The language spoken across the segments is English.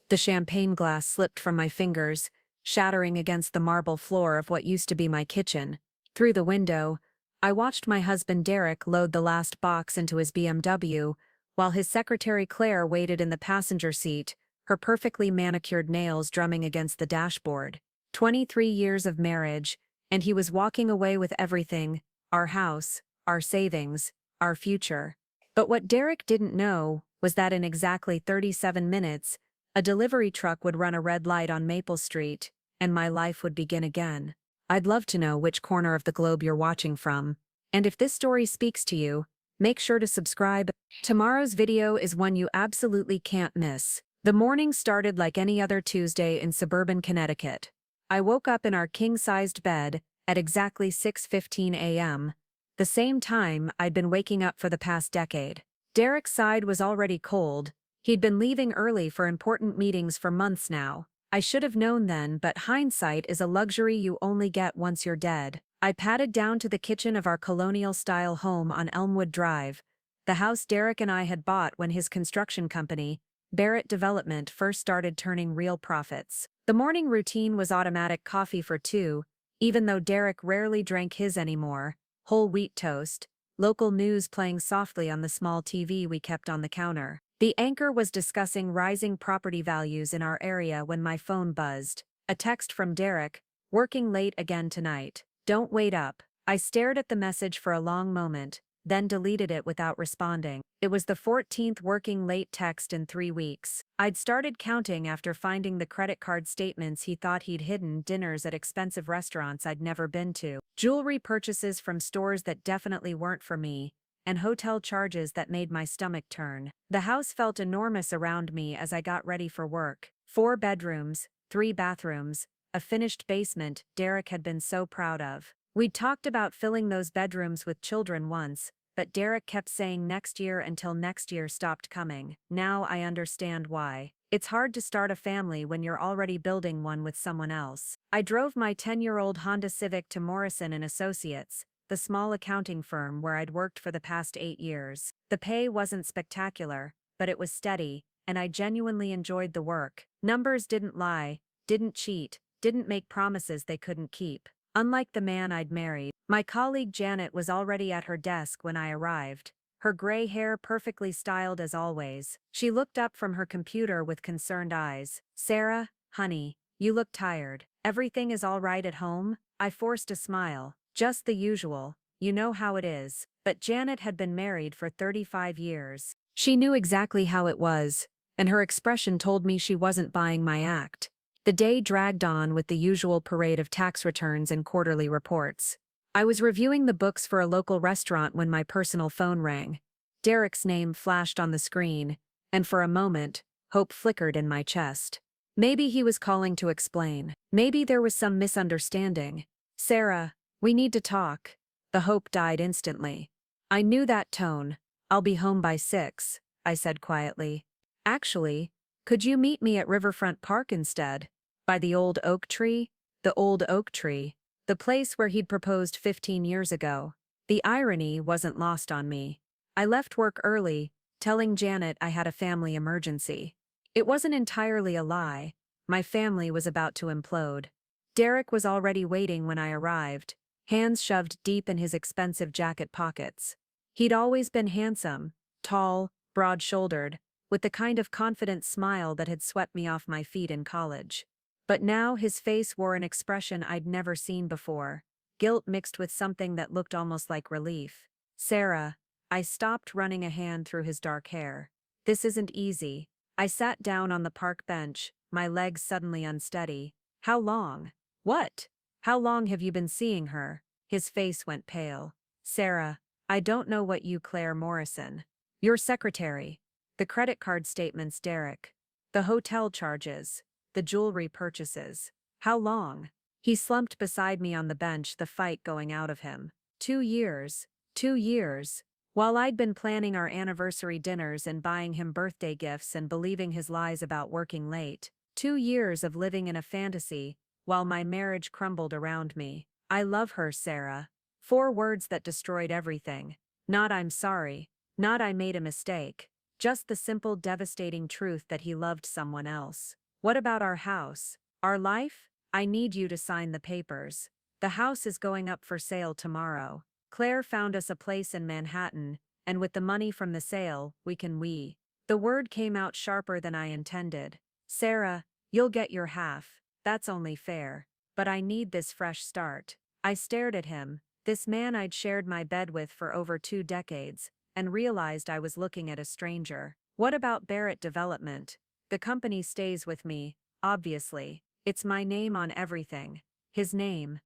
The champagne glass slipped from my fingers, shattering against the marble floor of what used to be my kitchen. Through the window, I watched my husband Derek load the last box into his BMW, while his secretary Claire waited in the passenger seat, her perfectly manicured nails drumming against the dashboard. 23 years of marriage, and he was walking away with everything: our house, our savings, our future. But what Derek didn't know was that in exactly 37 minutes, a delivery truck would run a red light on Maple Street, and my life would begin again. I'd love to know which corner of the globe you're watching from. And if this story speaks to you, make sure to subscribe. Tomorrow's video is one you absolutely can't miss. The morning started like any other Tuesday in suburban Connecticut. I woke up in our king-sized bed at exactly 6:15 a.m., the same time I'd been waking up for the past decade. Derek's side was already cold. He'd been leaving early for important meetings for months now. I should have known then, but hindsight is a luxury you only get once you're dead. I padded down to the kitchen of our colonial-style home on Elmwood Drive, the house Derek and I had bought when his construction company, Barrett Development, first started turning real profits. The morning routine was automatic coffee for two, even though Derek rarely drank his anymore, whole wheat toast, local news playing softly on the small TV we kept on the counter. The anchor was discussing rising property values in our area when my phone buzzed. A text from Derek: "Working late again tonight. Don't wait up." I stared at the message for a long moment, then deleted it without responding. It was the 14th working late text in 3 weeks. I'd started counting after finding the credit card statements he thought he'd hidden, dinners at expensive restaurants I'd never been to, jewelry purchases from stores that definitely weren't for me, and hotel charges that made my stomach turn. The house felt enormous around me as I got ready for work. 4 bedrooms, 3 bathrooms, a finished basement Derek had been so proud of. We'd talked about filling those bedrooms with children once, but Derek kept saying next year until next year stopped coming. Now I understand why. It's hard to start a family when you're already building one with someone else. I drove my 10-year-old Honda Civic to Morrison & Associates, the small accounting firm where I'd worked for the past 8 years. The pay wasn't spectacular, but it was steady, and I genuinely enjoyed the work. Numbers didn't lie, didn't cheat, didn't make promises they couldn't keep. Unlike the man I'd married, my colleague Janet was already at her desk when I arrived, her gray hair perfectly styled as always. She looked up from her computer with concerned eyes. "Sarah, honey, you look tired. Everything is all right at home?" I forced a smile. "Just the usual, you know how it is." But Janet had been married for 35 years. She knew exactly how it was, and her expression told me she wasn't buying my act. The day dragged on with the usual parade of tax returns and quarterly reports. I was reviewing the books for a local restaurant when my personal phone rang. Derek's name flashed on the screen, and for a moment, hope flickered in my chest. Maybe he was calling to explain. Maybe there was some misunderstanding. "Sarah, we need to talk." The hope died instantly. I knew that tone. "I'll be home by 6, I said quietly. "Actually, could you meet me at Riverfront Park instead? By the old oak tree?" The old oak tree. The place where he'd proposed 15 years ago. The irony wasn't lost on me. I left work early, telling Janet I had a family emergency. It wasn't entirely a lie. My family was about to implode. Derek was already waiting when I arrived, hands shoved deep in his expensive jacket pockets. He'd always been handsome, tall, broad-shouldered, with the kind of confident smile that had swept me off my feet in college. But now his face wore an expression I'd never seen before, guilt mixed with something that looked almost like relief. "Sarah," I stopped, running a hand through his dark hair. "This isn't easy." I sat down on the park bench, my legs suddenly unsteady. "How long?" "What? How long have you been seeing her?" His face went pale. "Sarah, I don't know what you Claire Morrison. Your secretary. The credit card statements Derek. The hotel charges. The jewelry purchases. How long?" He slumped beside me on the bench, the fight going out of him. 2 years. 2 years. While I'd been planning our anniversary dinners and buying him birthday gifts and believing his lies about working late. 2 years of living in a fantasy, while my marriage crumbled around me. "I love her, Sarah." 4 words that destroyed everything. Not "I'm sorry." Not "I made a mistake." Just the simple, devastating truth that he loved someone else. What about our house? Our life? I need you to sign the papers. The house is going up for sale tomorrow. Claire found us a place in Manhattan, and with the money from the sale, we. The word came out sharper than I intended. Sarah, you'll get your half. That's only fair. But I need this fresh start. I stared at him, this man I'd shared my bed with for over 2 decades, and realized I was looking at a stranger. What about Barrett Development? The company stays with me, obviously. It's my name on everything. His name.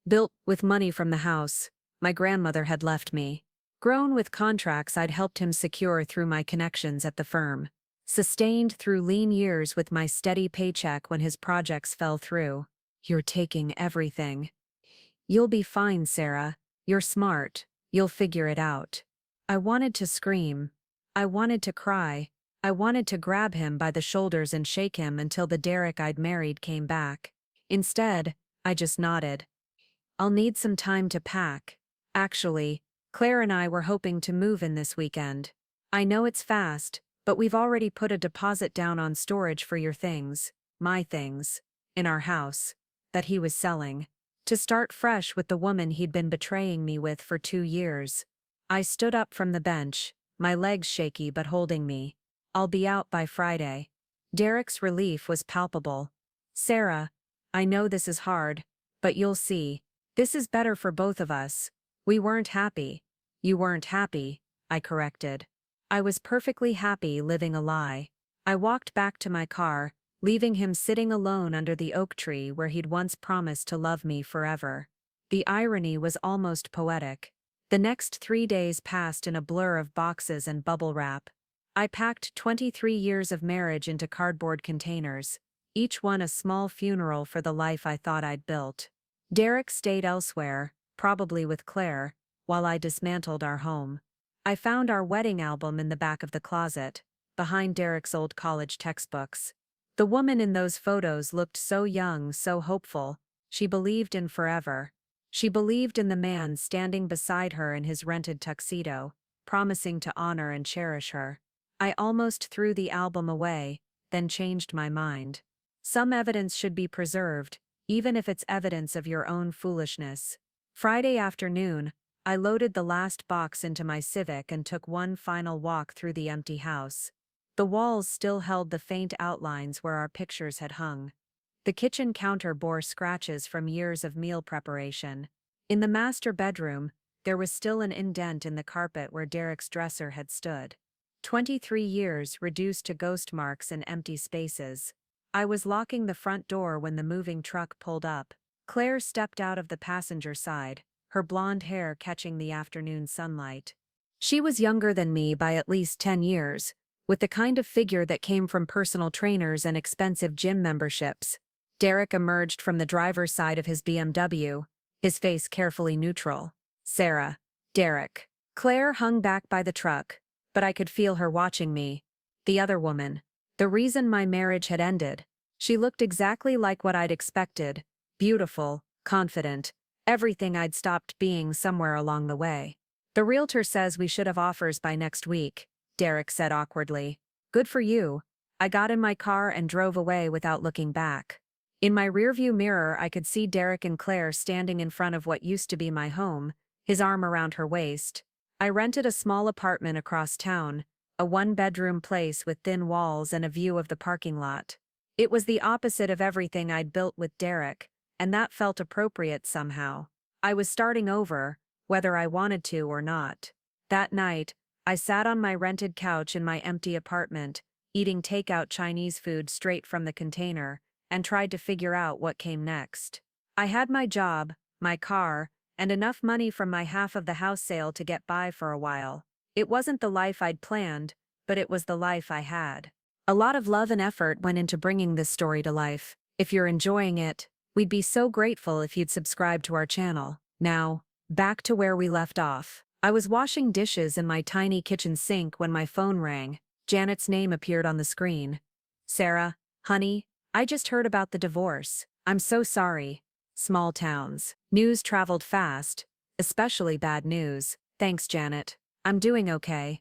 Built with money from the house my grandmother had left me. Grown with contracts I'd helped him secure through my connections at the firm. Sustained through lean years with my steady paycheck when his projects fell through. You're taking everything. You'll be fine, Sarah. You're smart. You'll figure it out. I wanted to scream. I wanted to cry. I wanted to grab him by the shoulders and shake him until the Derek I'd married came back. Instead, I just nodded. I'll need some time to pack. Actually, Claire and I were hoping to move in this weekend. I know it's fast, but we've already put a deposit down on storage for your things, my things, in our house, that he was selling. To start fresh with the woman he'd been betraying me with for 2 years. I stood up from the bench, my legs shaky but holding me. I'll be out by Friday. Derek's relief was palpable. Sarah, I know this is hard, but you'll see. This is better for both of us. We weren't happy. You weren't happy, I corrected. I was perfectly happy living a lie. I walked back to my car, leaving him sitting alone under the oak tree where he'd once promised to love me forever. The irony was almost poetic. The next 3 days passed in a blur of boxes and bubble wrap. I packed 23 years of marriage into cardboard containers, each one a small funeral for the life I thought I'd built. Derek stayed elsewhere, probably with Claire, while I dismantled our home. I found our wedding album in the back of the closet, behind Derek's old college textbooks. The woman in those photos looked so young, so hopeful. She believed in forever. She believed in the man standing beside her in his rented tuxedo, promising to honor and cherish her. I almost threw the album away, then changed my mind. Some evidence should be preserved, even if it's evidence of your own foolishness. Friday afternoon, I loaded the last box into my Civic and took one final walk through the empty house. The walls still held the faint outlines where our pictures had hung. The kitchen counter bore scratches from years of meal preparation. In the master bedroom, there was still an indent in the carpet where Derek's dresser had stood. 23 years reduced to ghost marks in empty spaces. I was locking the front door when the moving truck pulled up. Claire stepped out of the passenger side, her blonde hair catching the afternoon sunlight. She was younger than me by at least 10 years, with the kind of figure that came from personal trainers and expensive gym memberships. Derek emerged from the driver's side of his BMW, his face carefully neutral. Sarah. Derek. Claire hung back by the truck, but I could feel her watching me. The other woman. The reason my marriage had ended. She looked exactly like what I'd expected. Beautiful, confident, everything I'd stopped being somewhere along the way. The realtor says we should have offers by next week, Derek said awkwardly. Good for you. I got in my car and drove away without looking back. In my rearview mirror I could see Derek and Claire standing in front of what used to be my home, his arm around her waist. I rented a small apartment across town, a 1-bedroom place with thin walls and a view of the parking lot. It was the opposite of everything I'd built with Derek, and that felt appropriate somehow. I was starting over, whether I wanted to or not. That night, I sat on my rented couch in my empty apartment, eating takeout Chinese food straight from the container, and tried to figure out what came next. I had my job, my car, and enough money from my half of the house sale to get by for a while. It wasn't the life I'd planned, but it was the life I had. A lot of love and effort went into bringing this story to life. If you're enjoying it, we'd be so grateful if you'd subscribe to our channel. Now, back to where we left off. I was washing dishes in my tiny kitchen sink when my phone rang. Janet's name appeared on the screen. Sarah, honey, I just heard about the divorce. I'm so sorry. Small towns. News traveled fast, especially bad news. Thanks, Janet. I'm doing okay.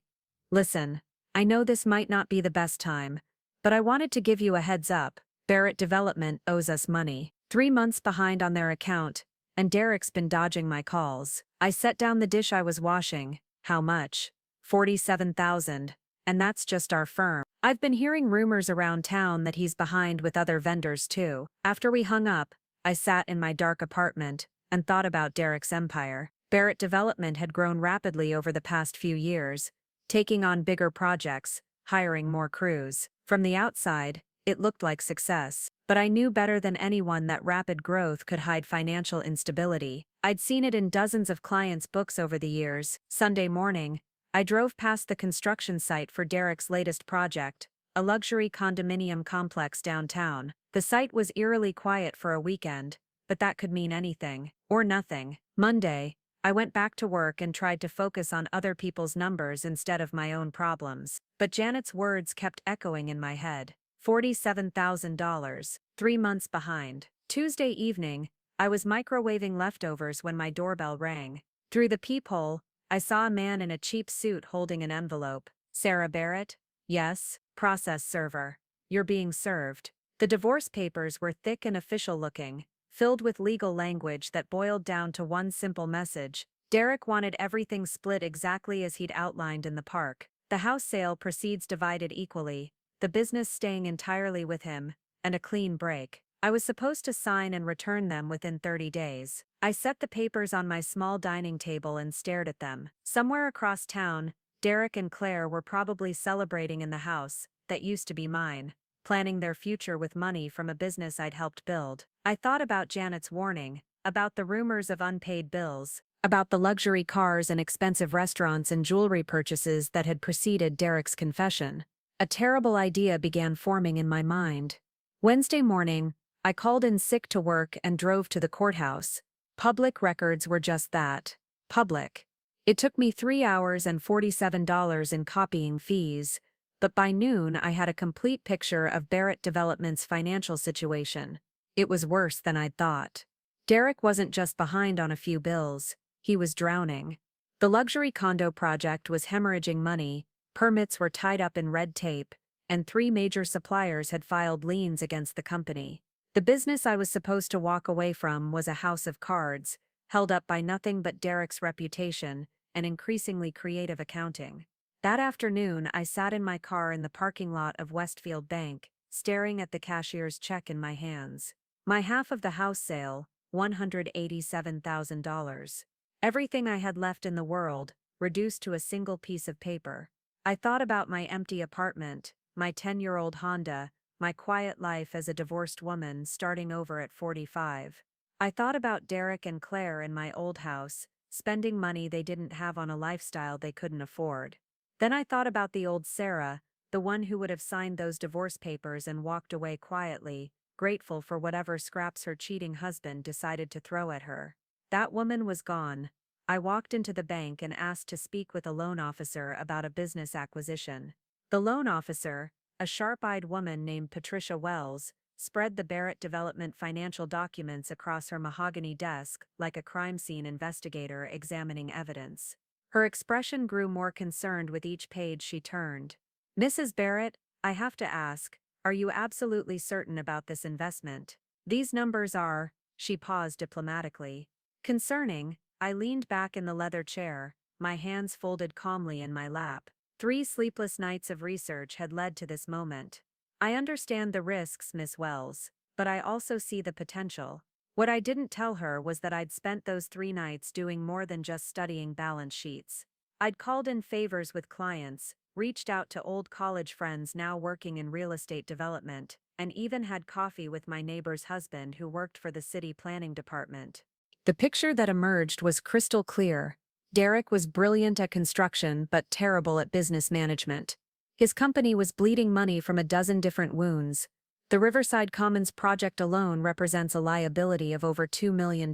Listen, I know this might not be the best time, but I wanted to give you a heads up. Barrett Development owes us money. 3 months behind on their account, and Derek's been dodging my calls. I set down the dish I was washing. How much? 47,000. And that's just our firm. I've been hearing rumors around town that he's behind with other vendors too. After we hung up, I sat in my dark apartment and thought about Derek's empire. Barrett Development had grown rapidly over the past few years, taking on bigger projects, hiring more crews. From the outside, it looked like success, but I knew better than anyone that rapid growth could hide financial instability. I'd seen it in dozens of clients' books over the years. Sunday morning, I drove past the construction site for Derek's latest project, a luxury condominium complex downtown. The site was eerily quiet for a weekend, but that could mean anything, or nothing. Monday, I went back to work and tried to focus on other people's numbers instead of my own problems. But Janet's words kept echoing in my head. $47,000, 3 months behind. Tuesday evening, I was microwaving leftovers when my doorbell rang. Through the peephole, I saw a man in a cheap suit holding an envelope. Sarah Barrett? Yes, process server. You're being served. The divorce papers were thick and official-looking, filled with legal language that boiled down to one simple message. Derek wanted everything split exactly as he'd outlined in the park. The house sale proceeds divided equally, the business staying entirely with him, and a clean break. I was supposed to sign and return them within 30 days. I set the papers on my small dining table and stared at them. Somewhere across town, Derek and Claire were probably celebrating in the house that used to be mine, planning their future with money from a business I'd helped build. I thought about Janet's warning, about the rumors of unpaid bills, about the luxury cars and expensive restaurants and jewelry purchases that had preceded Derek's confession. A terrible idea began forming in my mind. Wednesday morning, I called in sick to work and drove to the courthouse. Public records were just that. Public. It took me 3 hours and $47 in copying fees, but by noon I had a complete picture of Barrett Development's financial situation. It was worse than I'd thought. Derek wasn't just behind on a few bills, he was drowning. The luxury condo project was hemorrhaging money, permits were tied up in red tape, and 3 major suppliers had filed liens against the company. The business I was supposed to walk away from was a house of cards, held up by nothing but Derek's reputation and increasingly creative accounting. That afternoon, I sat in my car in the parking lot of Westfield Bank, staring at the cashier's check in my hands. My half of the house sale, $187,000. Everything I had left in the world, reduced to a single piece of paper. I thought about my empty apartment, my 10-year-old Honda, my quiet life as a divorced woman starting over at 45. I thought about Derek and Claire in my old house, spending money they didn't have on a lifestyle they couldn't afford. Then I thought about the old Sarah, the one who would have signed those divorce papers and walked away quietly, grateful for whatever scraps her cheating husband decided to throw at her. That woman was gone. I walked into the bank and asked to speak with a loan officer about a business acquisition. The loan officer, a sharp-eyed woman named Patricia Wells, spread the Barrett Development financial documents across her mahogany desk like a crime scene investigator examining evidence. Her expression grew more concerned with each page she turned. "Mrs. Barrett, I have to ask, are you absolutely certain about this investment? These numbers are," she paused diplomatically, "concerning." I leaned back in the leather chair, my hands folded calmly in my lap. 3 sleepless nights of research had led to this moment. "I understand the risks, Miss Wells, but I also see the potential." What I didn't tell her was that I'd spent those 3 nights doing more than just studying balance sheets. I'd called in favors with clients, reached out to old college friends now working in real estate development, and even had coffee with my neighbor's husband who worked for the city planning department. The picture that emerged was crystal clear. Derek was brilliant at construction but terrible at business management. His company was bleeding money from a dozen different wounds. The Riverside Commons project alone represents a liability of over $2 million.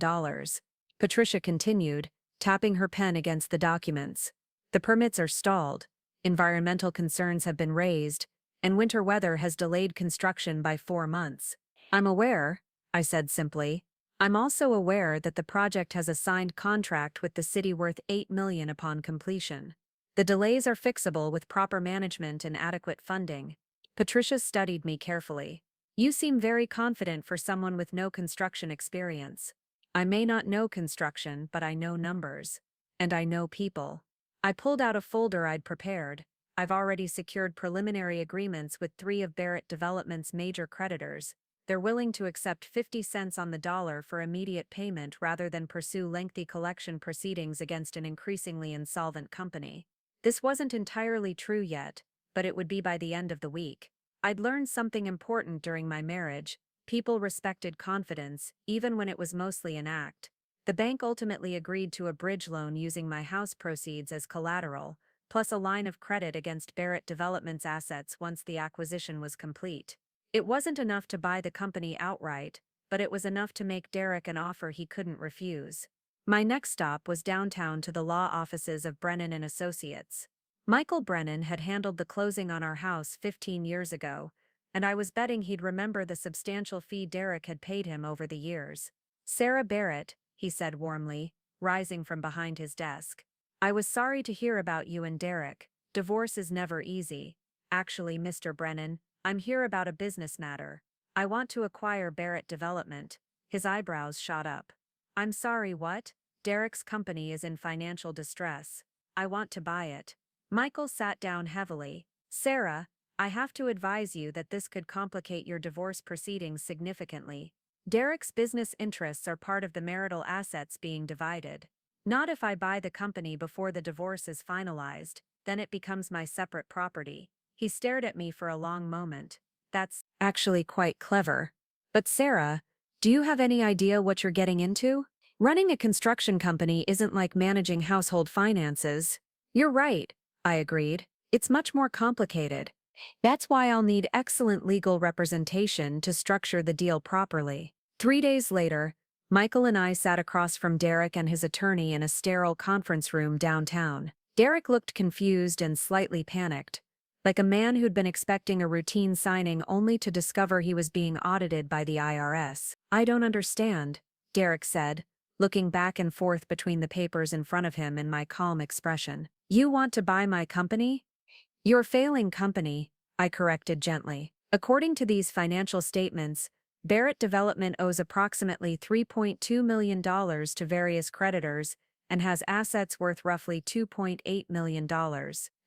Patricia continued, tapping her pen against the documents. "The permits are stalled, environmental concerns have been raised, and winter weather has delayed construction by 4 months. I'm aware," I said simply. "I'm also aware that the project has a signed contract with the city worth $8 million upon completion." The delays are fixable with proper management and adequate funding. Patricia studied me carefully. You seem very confident for someone with no construction experience. I may not know construction, but I know numbers. And I know people. I pulled out a folder I'd prepared. I've already secured preliminary agreements with 3 of Barrett Development's major creditors. They're willing to accept 50 cents on the dollar for immediate payment rather than pursue lengthy collection proceedings against an increasingly insolvent company. This wasn't entirely true yet, but it would be by the end of the week. I'd learned something important during my marriage. People respected confidence, even when it was mostly an act. The bank ultimately agreed to a bridge loan using my house proceeds as collateral, plus a line of credit against Barrett Development's assets once the acquisition was complete. It wasn't enough to buy the company outright, but it was enough to make Derek an offer he couldn't refuse. My next stop was downtown to the law offices of Brennan and Associates. Michael Brennan had handled the closing on our house 15 years ago, and I was betting he'd remember the substantial fee Derek had paid him over the years. "Sarah Barrett," he said warmly, rising from behind his desk. "I was sorry to hear about you and Derek. Divorce is never easy. Actually, Mr. Brennan, I'm here about a business matter. I want to acquire Barrett Development." His eyebrows shot up. "I'm sorry, what?" "Derek's company is in financial distress. I want to buy it." Michael sat down heavily. "Sarah, I have to advise you that this could complicate your divorce proceedings significantly. Derek's business interests are part of the marital assets being divided. Not if I buy the company before the divorce is finalized, then it becomes my separate property." He stared at me for a long moment. "That's actually quite clever. But Sarah, do you have any idea what you're getting into? Running a construction company isn't like managing household finances." "You're right," I agreed. "It's much more complicated. That's why I'll need excellent legal representation to structure the deal properly." 3 days later, Michael and I sat across from Derek and his attorney in a sterile conference room downtown. Derek looked confused and slightly panicked, like a man who'd been expecting a routine signing only to discover he was being audited by the IRS. "I don't understand," Derek said, looking back and forth between the papers in front of him in my calm expression. "You want to buy my company?" "Your failing company," I corrected gently. "According to these financial statements, Barrett Development owes approximately $3.2 million to various creditors and has assets worth roughly $2.8 million.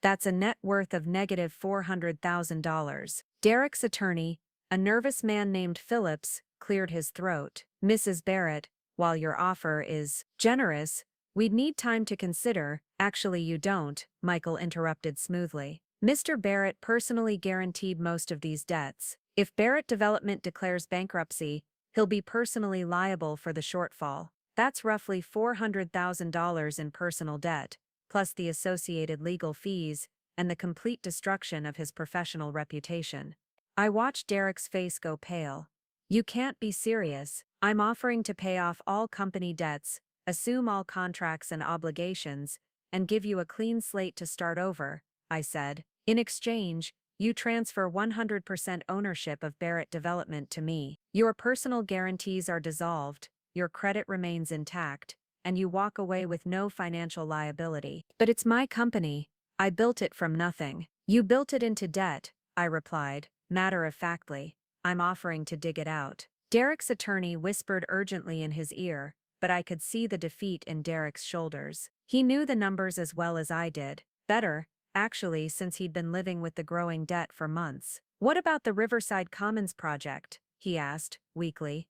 That's a net worth of negative $400,000. Derek's attorney, a nervous man named Phillips, cleared his throat. "Mrs. Barrett, while your offer is generous, we'd need time to consider." "Actually, you don't," Michael interrupted smoothly. "Mr. Barrett personally guaranteed most of these debts. If Barrett Development declares bankruptcy, he'll be personally liable for the shortfall. That's roughly $400,000 in personal debt, plus the associated legal fees and the complete destruction of his professional reputation." I watched Derek's face go pale. "You can't be serious. I'm offering to pay off all company debts, assume all contracts and obligations, and give you a clean slate to start over," I said. "In exchange, you transfer 100% ownership of Barrett Development to me. Your personal guarantees are dissolved, your credit remains intact, and you walk away with no financial liability." "But it's my company. I built it from nothing." "You built it into debt," I replied, matter-of-factly. "I'm offering to dig it out." Derek's attorney whispered urgently in his ear, but I could see the defeat in Derek's shoulders. He knew the numbers as well as I did. Better, actually, since he'd been living with the growing debt for months. "What about the Riverside Commons project?" he asked, weakly.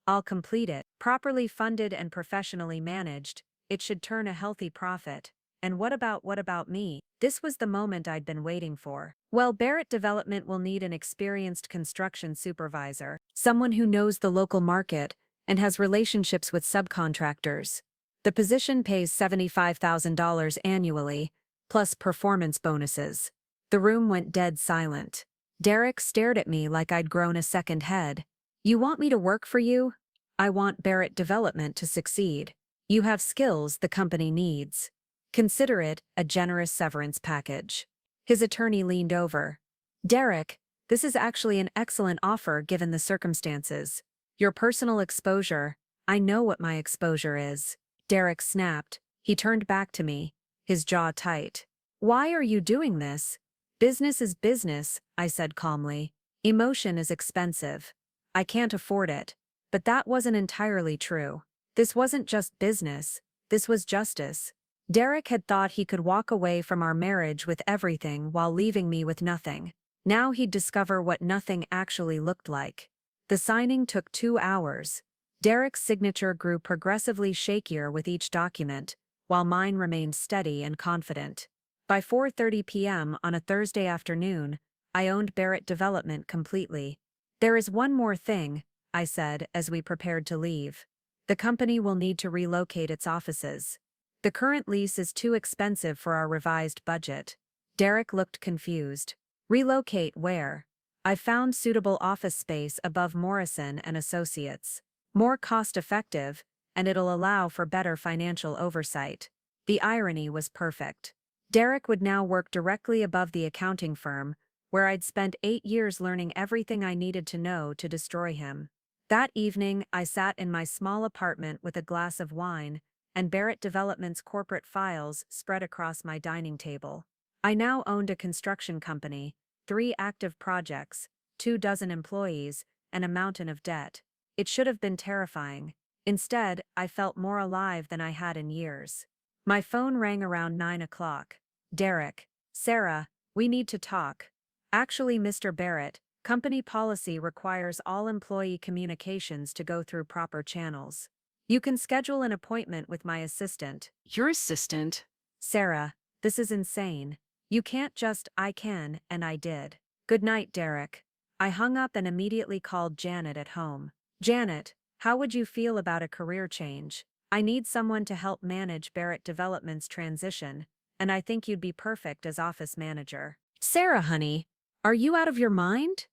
"I'll complete it. Properly funded and professionally managed, it should turn a healthy profit." "And what about me?" This was the moment I'd been waiting for. "Well, Barrett Development will need an experienced construction supervisor, someone who knows the local market and has relationships with subcontractors. The position pays $75,000 annually, plus performance bonuses." The room went dead silent. Derek stared at me like I'd grown a second head. "You want me to work for you?" "I want Barrett Development to succeed. You have skills the company needs. Consider it a generous severance package." His attorney leaned over. "Derek, this is actually an excellent offer given the circumstances. Your personal exposure, I know what my exposure is." Derek snapped. He turned back to me, his jaw tight. Why are you doing this? Business is business, I said calmly. Emotion is expensive. I can't afford it. But that wasn't entirely true. This wasn't just business. This was justice. Derek had thought he could walk away from our marriage with everything while leaving me with nothing. Now he'd discover what nothing actually looked like. The signing took 2 hours. Derek's signature grew progressively shakier with each document, while mine remained steady and confident. By 4:30 p.m. on a Thursday afternoon, I owned Barrett Development completely. There is one more thing, I said as we prepared to leave. The company will need to relocate its offices. The current lease is too expensive for our revised budget. Derek looked confused. Relocate where? I found suitable office space above Morrison and Associates. More cost-effective, and it'll allow for better financial oversight. The irony was perfect. Derek would now work directly above the accounting firm, where I'd spent 8 years learning everything I needed to know to destroy him. That evening, I sat in my small apartment with a glass of wine, and Barrett Development's corporate files spread across my dining table. I now owned a construction company, 3 active projects, 24 employees, and a mountain of debt. It should have been terrifying. Instead, I felt more alive than I had in years. My phone rang around 9 o'clock. Derek, Sarah, we need to talk. Actually, Mr. Barrett, company policy requires all employee communications to go through proper channels. You can schedule an appointment with my assistant. Your assistant? Sarah, this is insane. You can't just, I can, and I did. Good night, Derek. I hung up and immediately called Janet at home. Janet, how would you feel about a career change? I need someone to help manage Barrett Development's transition, and I think you'd be perfect as office manager. Sarah, honey, are you out of your mind?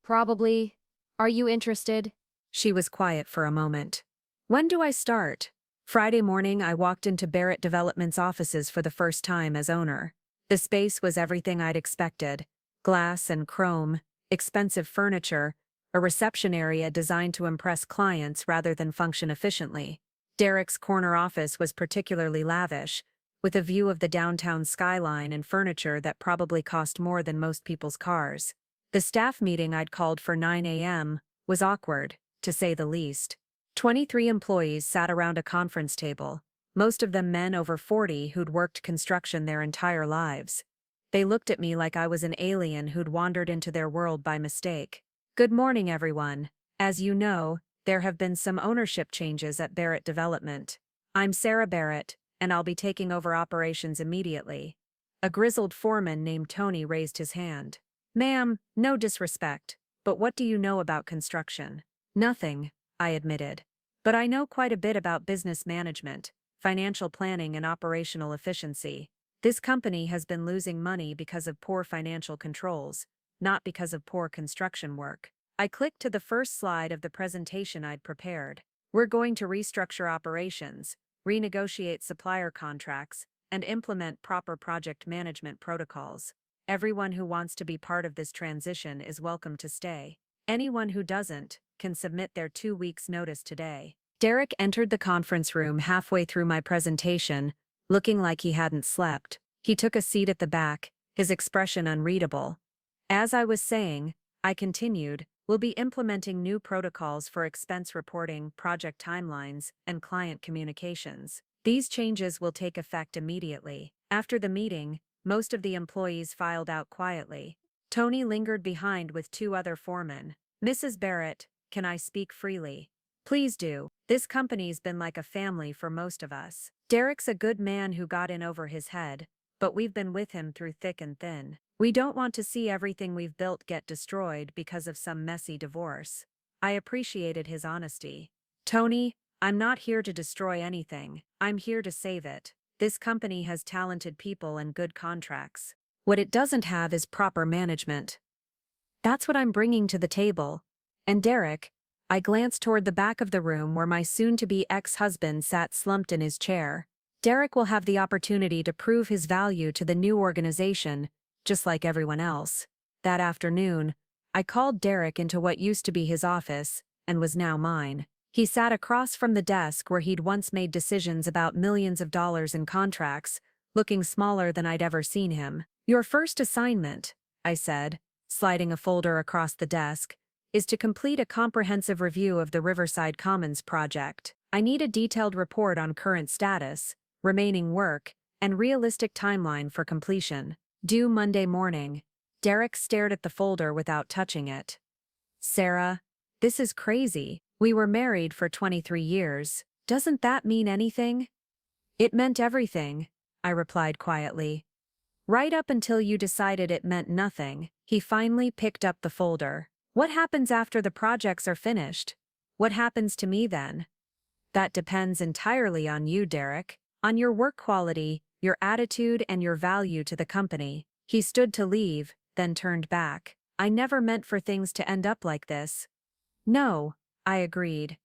Probably. Are you interested? She was quiet for a moment. When do I start? Friday morning, I walked into Barrett Development's offices for the first time as owner. The space was everything I'd expected. Glass and chrome, expensive furniture, a reception area designed to impress clients rather than function efficiently. Derek's corner office was particularly lavish, with a view of the downtown skyline and furniture that probably cost more than most people's cars. The staff meeting I'd called for 9 a.m. was awkward, to say the least. 23 employees sat around a conference table, most of them men over 40 who'd worked construction their entire lives. They looked at me like I was an alien who'd wandered into their world by mistake. Good morning, everyone. As you know, there have been some ownership changes at Barrett Development. I'm Sarah Barrett, and I'll be taking over operations immediately. A grizzled foreman named Tony raised his hand. Ma'am, no disrespect, but what do you know about construction? Nothing, I admitted. But I know quite a bit about business management, financial planning, and operational efficiency. This company has been losing money because of poor financial controls, not because of poor construction work. I clicked to the first slide of the presentation I'd prepared. We're going to restructure operations, renegotiate supplier contracts, and implement proper project management protocols. Everyone who wants to be part of this transition is welcome to stay. Anyone who doesn't can submit their 2 weeks' notice today. Derek entered the conference room halfway through my presentation, looking like he hadn't slept. He took a seat at the back, his expression unreadable. As I was saying, I continued, we'll be implementing new protocols for expense reporting, project timelines, and client communications. These changes will take effect immediately. After the meeting, most of the employees filed out quietly. Tony lingered behind with 2 other foremen. Mrs. Barrett, can I speak freely? Please do. This company's been like a family for most of us. Derek's a good man who got in over his head, but we've been with him through thick and thin. We don't want to see everything we've built get destroyed because of some messy divorce. I appreciated his honesty. Tony, I'm not here to destroy anything. I'm here to save it. This company has talented people and good contracts. What it doesn't have is proper management. That's what I'm bringing to the table. And Derek, I glanced toward the back of the room where my soon-to-be ex-husband sat slumped in his chair. Derek will have the opportunity to prove his value to the new organization, just like everyone else. That afternoon, I called Derek into what used to be his office, and was now mine. He sat across from the desk where he'd once made decisions about millions of dollars in contracts, looking smaller than I'd ever seen him. "Your first assignment," I said, sliding a folder across the desk, "is to complete a comprehensive review of the Riverside Commons project. I need a detailed report on current status, remaining work, and realistic timeline for completion. Due Monday morning." Derek stared at the folder without touching it. "Sarah, this is crazy. We were married for 23 years. Doesn't that mean anything?" "It meant everything," I replied quietly. "Right up until you decided it meant nothing." He finally picked up the folder. "What happens after the projects are finished? What happens to me then?" "That depends entirely on you, Derek. On your work quality, your attitude, and your value to the company." He stood to leave, then turned back. "I never meant for things to end up like this." "No," I agreed.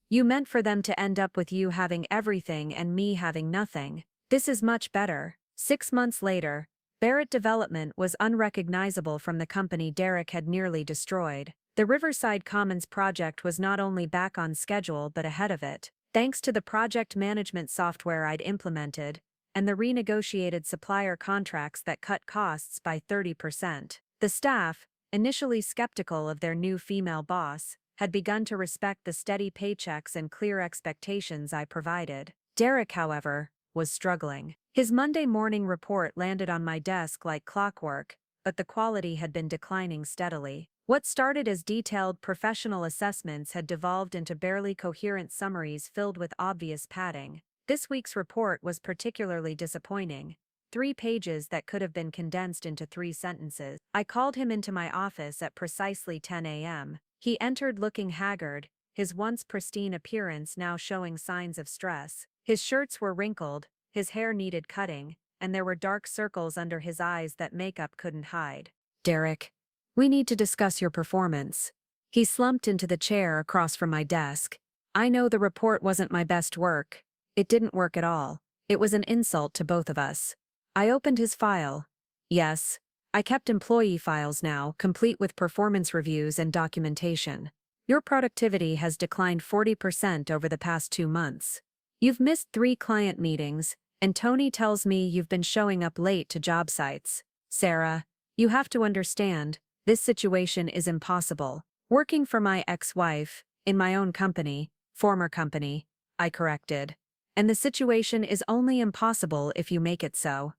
"You meant for them to end up with you having everything and me having nothing. This is much better." 6 months later, Barrett Development was unrecognizable from the company Derek had nearly destroyed. The Riverside Commons project was not only back on schedule but ahead of it, thanks to the project management software I'd implemented, and the renegotiated supplier contracts that cut costs by 30%. The staff, initially skeptical of their new female boss, had begun to respect the steady paychecks and clear expectations I provided. Derek, however, was struggling. His Monday morning report landed on my desk like clockwork, but the quality had been declining steadily. What started as detailed professional assessments had devolved into barely coherent summaries filled with obvious padding. This week's report was particularly disappointing. 3 pages that could have been condensed into 3 sentences. I called him into my office at precisely 10 a.m. He entered looking haggard, his once pristine appearance now showing signs of stress. His shirts were wrinkled, his hair needed cutting, and there were dark circles under his eyes that makeup couldn't hide. "Derek, we need to discuss your performance." He slumped into the chair across from my desk. "I know the report wasn't my best work. It didn't work at all. It was an insult to both of us." I opened his file. "Yes, I kept employee files now, complete with performance reviews and documentation. Your productivity has declined 40% over the past 2 months. You've missed 3 client meetings, and Tony tells me you've been showing up late to job sites. Sarah, you have to understand, this situation is impossible. Working for my ex-wife, in my own company, former company," I corrected. "And the situation is only impossible if you make it so."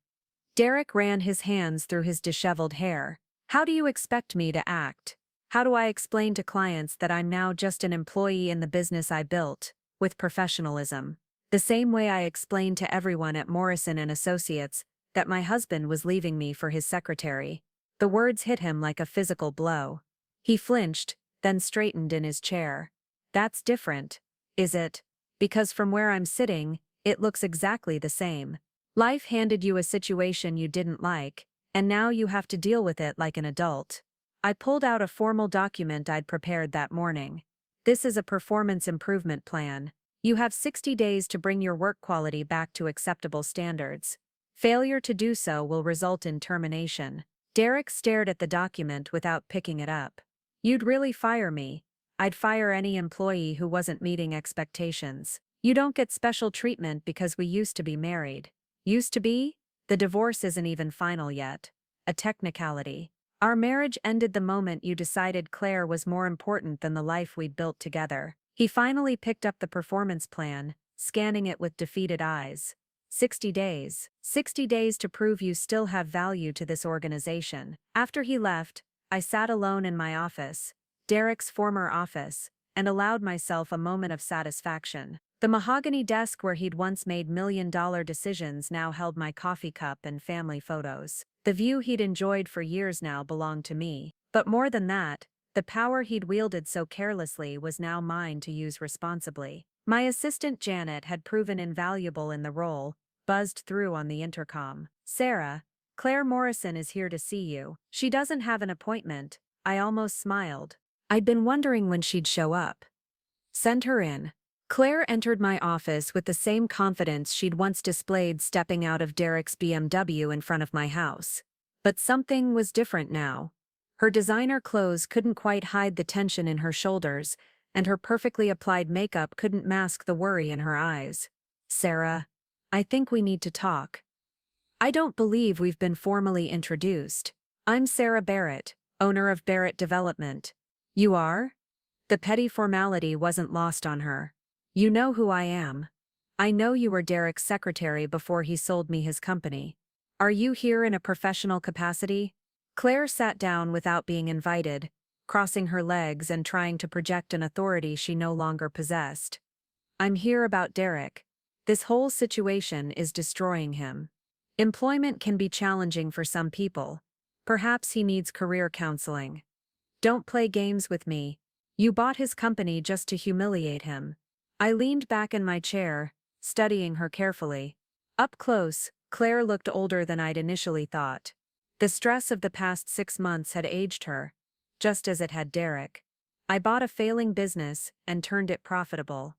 Derek ran his hands through his disheveled hair. "How do you expect me to act? How do I explain to clients that I'm now just an employee in the business I built, with professionalism? The same way I explained to everyone at Morrison & Associates that my husband was leaving me for his secretary." The words hit him like a physical blow. He flinched, then straightened in his chair. "That's different, is it? Because from where I'm sitting, it looks exactly the same. Life handed you a situation you didn't like, and now you have to deal with it like an adult." I pulled out a formal document I'd prepared that morning. "This is a performance improvement plan. You have 60 days to bring your work quality back to acceptable standards. Failure to do so will result in termination." Derek stared at the document without picking it up. "You'd really fire me?" "I'd fire any employee who wasn't meeting expectations. You don't get special treatment because we used to be married." "Used to be? The divorce isn't even final yet. A technicality. Our marriage ended the moment you decided Claire was more important than the life we'd built together." He finally picked up the performance plan, scanning it with defeated eyes. 60 days. 60 days to prove you still have value to this organization." After he left, I sat alone in my office, Derek's former office, and allowed myself a moment of satisfaction. The mahogany desk where he'd once made million-dollar decisions now held my coffee cup and family photos. The view he'd enjoyed for years now belonged to me. But more than that, the power he'd wielded so carelessly was now mine to use responsibly. My assistant Janet had proven invaluable in the role, buzzed through on the intercom. "Sarah, Claire Morrison is here to see you. She doesn't have an appointment." I almost smiled. I'd been wondering when she'd show up. "Send her in." Claire entered my office with the same confidence she'd once displayed stepping out of Derek's BMW in front of my house. But something was different now. Her designer clothes couldn't quite hide the tension in her shoulders, and her perfectly applied makeup couldn't mask the worry in her eyes. "Sarah, I think we need to talk." I don't believe we've been formally introduced. I'm Sarah Barrett, owner of Barrett Development. You are? The petty formality wasn't lost on her. You know who I am. I know you were Derek's secretary before he sold me his company. Are you here in a professional capacity? Claire sat down without being invited, crossing her legs and trying to project an authority she no longer possessed. I'm here about Derek. This whole situation is destroying him. Employment can be challenging for some people. Perhaps he needs career counseling. Don't play games with me. You bought his company just to humiliate him. I leaned back in my chair, studying her carefully. Up close, Claire looked older than I'd initially thought. The stress of the past 6 months had aged her, just as it had Derek. I bought a failing business and turned it profitable.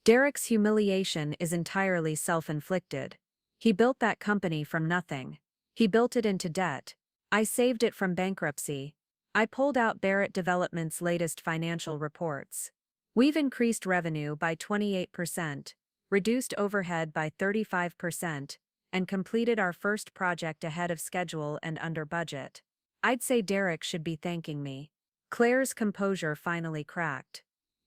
Derek's humiliation is entirely self-inflicted. He built that company from nothing. He built it into debt. I saved it from bankruptcy. I pulled out Barrett Development's latest financial reports. We've increased revenue by 28%, reduced overhead by 35%, and completed our first project ahead of schedule and under budget. I'd say Derek should be thanking me. Claire's composure finally cracked.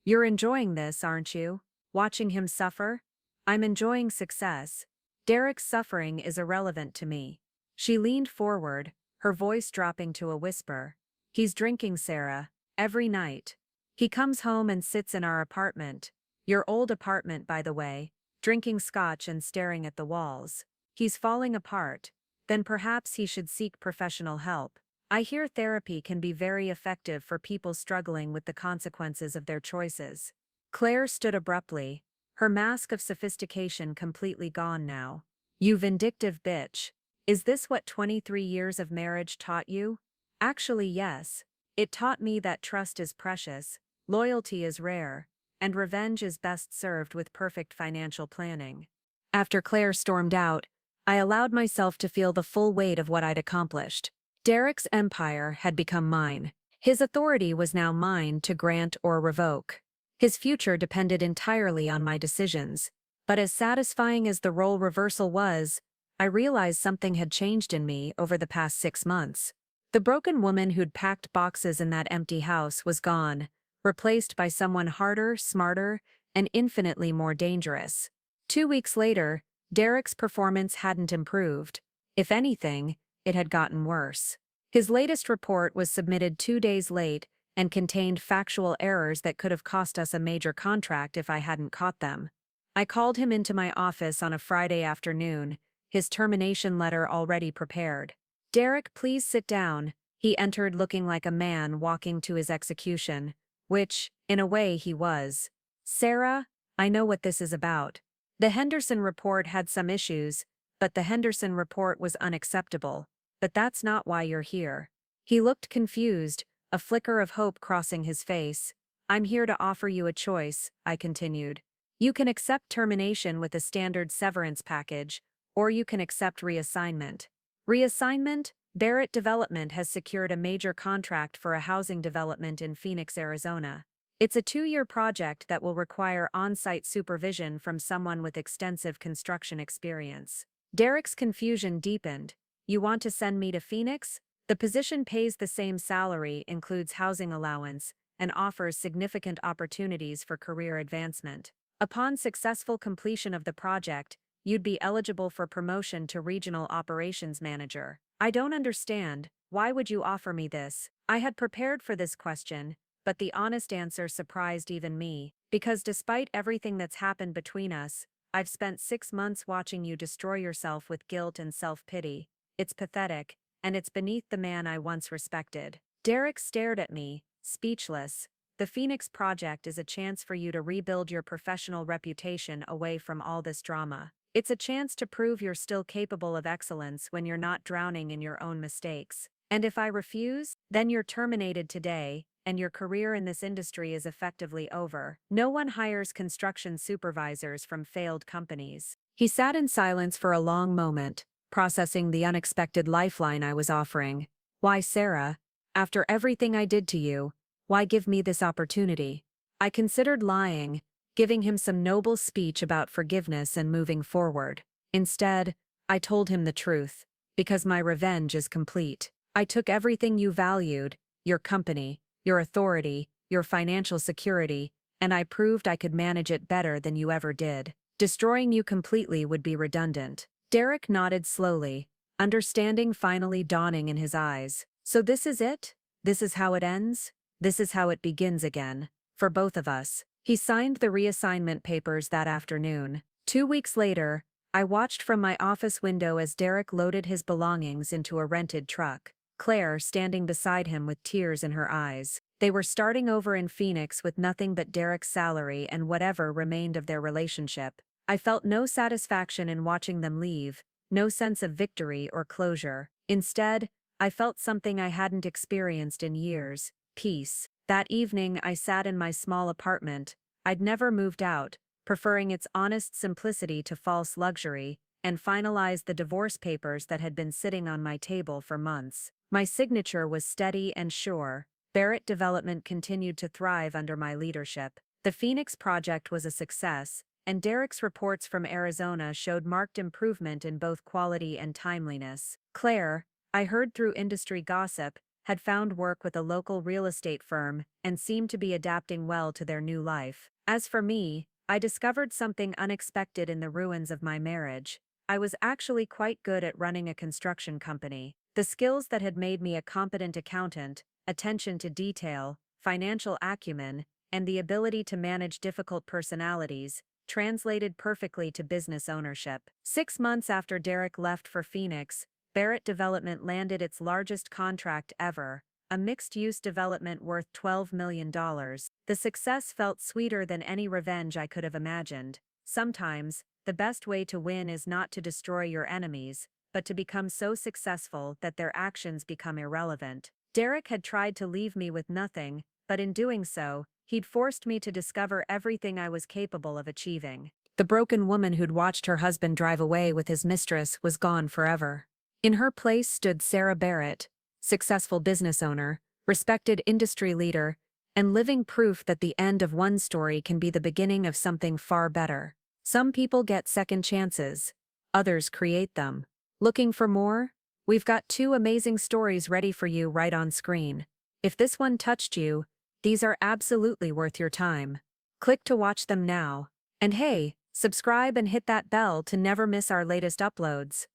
You're enjoying this, aren't you? Watching him suffer? I'm enjoying success. Derek's suffering is irrelevant to me. She leaned forward, her voice dropping to a whisper. He's drinking, Sarah, every night. He comes home and sits in our apartment, your old apartment by the way, drinking scotch and staring at the walls. He's falling apart. Then perhaps he should seek professional help. I hear therapy can be very effective for people struggling with the consequences of their choices. Claire stood abruptly, her mask of sophistication completely gone now. You vindictive bitch. Is this what 23 years of marriage taught you? Actually, yes. It taught me that trust is precious, loyalty is rare, and revenge is best served with perfect financial planning. After Claire stormed out, I allowed myself to feel the full weight of what I'd accomplished. Derek's empire had become mine. His authority was now mine to grant or revoke. His future depended entirely on my decisions. But as satisfying as the role reversal was, I realized something had changed in me over the past 6 months. The broken woman who'd packed boxes in that empty house was gone, replaced by someone harder, smarter, and infinitely more dangerous. 2 weeks later, Derek's performance hadn't improved. If anything, it had gotten worse. His latest report was submitted 2 days late and contained factual errors that could have cost us a major contract if I hadn't caught them. I called him into my office on a Friday afternoon, his termination letter already prepared. Derek, please sit down. He entered looking like a man walking to his execution, which, in a way, he was. Sarah, I know what this is about. The Henderson report had some issues, but the Henderson report was unacceptable. But that's not why you're here. He looked confused, a flicker of hope crossing his face. I'm here to offer you a choice, I continued. You can accept termination with a standard severance package, or you can accept reassignment. Reassignment? Barrett Development has secured a major contract for a housing development in Phoenix, Arizona. It's a 2-year project that will require on-site supervision from someone with extensive construction experience. Derek's confusion deepened. You want to send me to Phoenix? The position pays the same salary, includes housing allowance, and offers significant opportunities for career advancement. Upon successful completion of the project, you'd be eligible for promotion to Regional Operations Manager. I don't understand. Why would you offer me this? I had prepared for this question, but the honest answer surprised even me, because despite everything that's happened between us, I've spent 6 months watching you destroy yourself with guilt and self-pity. It's pathetic, and it's beneath the man I once respected. Derek stared at me, speechless. The Phoenix Project is a chance for you to rebuild your professional reputation away from all this drama. It's a chance to prove you're still capable of excellence when you're not drowning in your own mistakes. And if I refuse, then you're terminated today, and your career in this industry is effectively over. No one hires construction supervisors from failed companies. He sat in silence for a long moment, processing the unexpected lifeline I was offering. Why, Sarah? After everything I did to you, why give me this opportunity? I considered lying, giving him some noble speech about forgiveness and moving forward. Instead, I told him the truth, because my revenge is complete. I took everything you valued, your company, your authority, your financial security, and I proved I could manage it better than you ever did. Destroying you completely would be redundant. Derek nodded slowly, understanding finally dawning in his eyes. So this is it? This is how it ends? This is how it begins again. For both of us. He signed the reassignment papers that afternoon. 2 weeks later, I watched from my office window as Derek loaded his belongings into a rented truck, Claire standing beside him with tears in her eyes. They were starting over in Phoenix with nothing but Derek's salary and whatever remained of their relationship. I felt no satisfaction in watching them leave, no sense of victory or closure. Instead, I felt something I hadn't experienced in years: peace. That evening I sat in my small apartment. I'd never moved out, preferring its honest simplicity to false luxury, and finalized the divorce papers that had been sitting on my table for months. My signature was steady and sure. Barrett Development continued to thrive under my leadership. The Phoenix project was a success, and Derek's reports from Arizona showed marked improvement in both quality and timeliness. Claire, I heard through industry gossip, had found work with a local real estate firm and seemed to be adapting well to their new life. As for me, I discovered something unexpected in the ruins of my marriage. I was actually quite good at running a construction company. The skills that had made me a competent accountant, attention to detail, financial acumen, and the ability to manage difficult personalities, translated perfectly to business ownership. 6 months after Derek left for Phoenix, Barrett Development landed its largest contract ever, a mixed-use development worth $12 million. The success felt sweeter than any revenge I could have imagined. Sometimes, the best way to win is not to destroy your enemies, but to become so successful that their actions become irrelevant. Derek had tried to leave me with nothing, but in doing so, he'd forced me to discover everything I was capable of achieving. The broken woman who'd watched her husband drive away with his mistress was gone forever. In her place stood Sarah Barrett, successful business owner, respected industry leader, and living proof that the end of one story can be the beginning of something far better. Some people get second chances, others create them. Looking for more? We've got 2 amazing stories ready for you right on screen. If this one touched you, these are absolutely worth your time. Click to watch them now. And hey, subscribe and hit that bell to never miss our latest uploads.